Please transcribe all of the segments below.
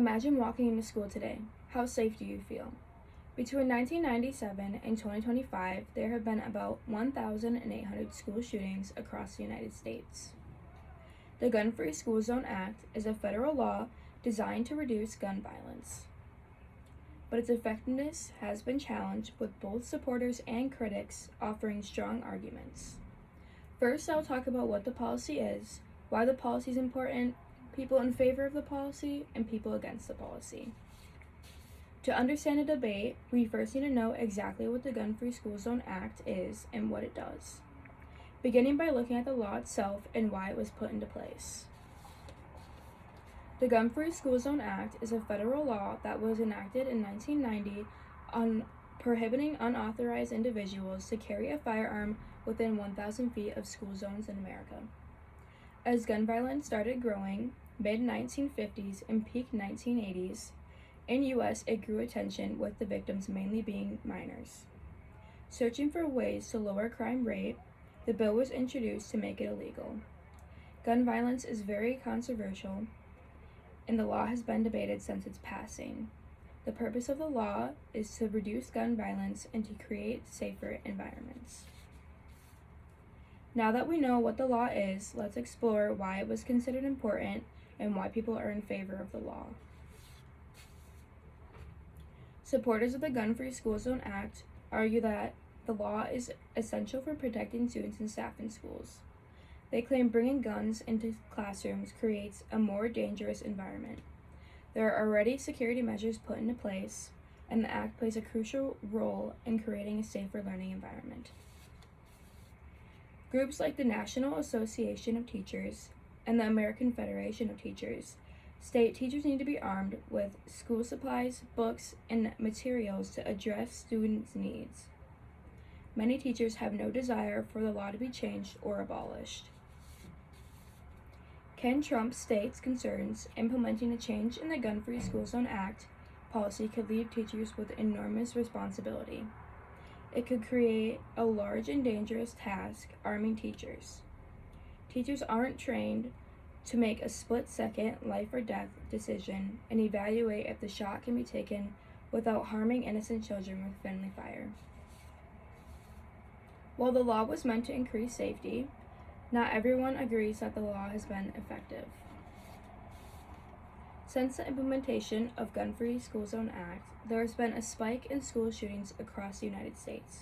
Imagine walking into school today. How safe do you feel? Between 1997 and 2025, there have been about 1,800 school shootings across the United States. The Gun-Free School Zone Act is a federal law designed to reduce gun violence. But its effectiveness has been challenged, with both supporters and critics offering strong arguments. First, I'll talk about what the policy is, why the policy is important, people in favor of the policy, and people against the policy. To understand the debate, we first need to know exactly what the Gun-Free School Zone Act is and what it does, beginning by looking at the law itself and why it was put into place. The Gun-Free School Zone Act is a federal law that was enacted in 1990 on prohibiting unauthorized individuals to carry a firearm within 1,000 feet of school zones in America. As gun violence started growing mid-1950s and peak 1980s, in U.S. it grew attention, with the victims mainly being minors. Searching for ways to lower crime rate, the bill was introduced to make it illegal. Gun violence is very controversial, and the law has been debated since its passing. The purpose of the law is to reduce gun violence and to create safer environments. Now that we know what the law is, let's explore why it was considered important and why people are in favor of the law. Supporters of the Gun-Free School Zone Act argue that the law is essential for protecting students and staff in schools. They claim bringing guns into classrooms creates a more dangerous environment. There are already security measures put into place, and the Act plays a crucial role in creating a safer learning environment. Groups like the National Association of Teachers and the American Federation of Teachers state teachers need to be armed with school supplies, books, and materials to address students' needs. Many teachers have no desire for the law to be changed or abolished. Ken Trump states concerns implementing a change in the Gun-Free School Zone Act policy could leave teachers with enormous responsibility. It could create a large and dangerous task arming teachers. Teachers aren't trained to make a split-second life or death decision and evaluate if the shot can be taken without harming innocent children with friendly fire. While the law was meant to increase safety, not everyone agrees that the law has been effective. Since the implementation of Gun-Free School Zone Act, there has been a spike in school shootings across the United States,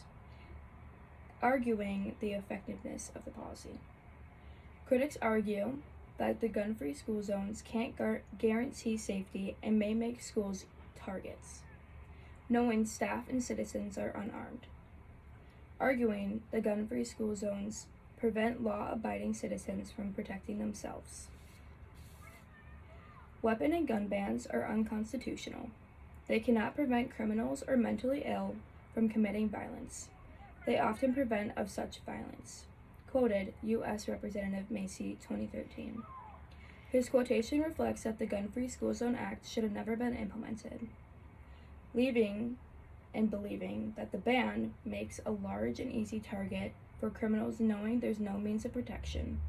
arguing the effectiveness of the policy. Critics argue that the gun-free school zones can't guarantee safety and may make schools targets, knowing staff and citizens are unarmed. Arguing the gun-free school zones prevent law-abiding citizens from protecting themselves. Weapon and gun bans are unconstitutional. They cannot prevent criminals or mentally ill from committing violence. They often prevent of such violence. Quoted U.S. Representative Macy, 2013. His quotation reflects that the Gun-Free School Zone Act should have never been implemented, leaving and believing that the ban makes a large and easy target for criminals, knowing there's no means of protection,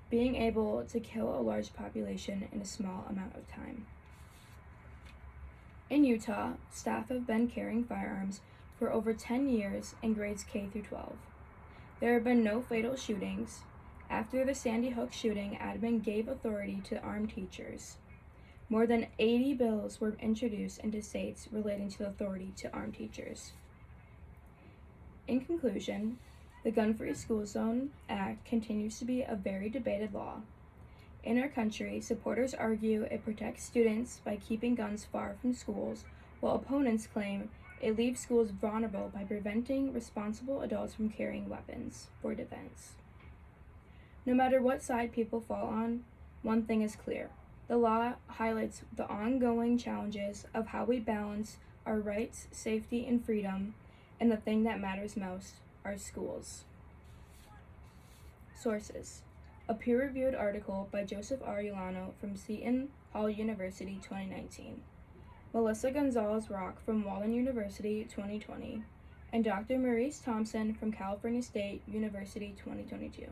being able to kill a large population in a small amount of time. In Utah, staff have been carrying firearms for over 10 years in grades K through 12. There have been no fatal shootings. After the Sandy Hook shooting, admin gave authority to armed teachers. More than 80 bills were introduced into states relating to the authority to arm teachers. In conclusion, the Gun-Free School Zone Act continues to be a very debated law. In our country, supporters argue it protects students by keeping guns far from schools, while opponents claim it leaves schools vulnerable by preventing responsible adults from carrying weapons for defense. No matter what side people fall on, one thing is clear. The law highlights the ongoing challenges of how we balance our rights, safety, and freedom, and the thing that matters most, our schools. Sources: a peer-reviewed article by Joseph R. Ulano from Seton Hall University, 2019. Melissa Gonzalez-Rock from Walden University, 2020, and Dr. Maurice Thompson from California State University, 2022.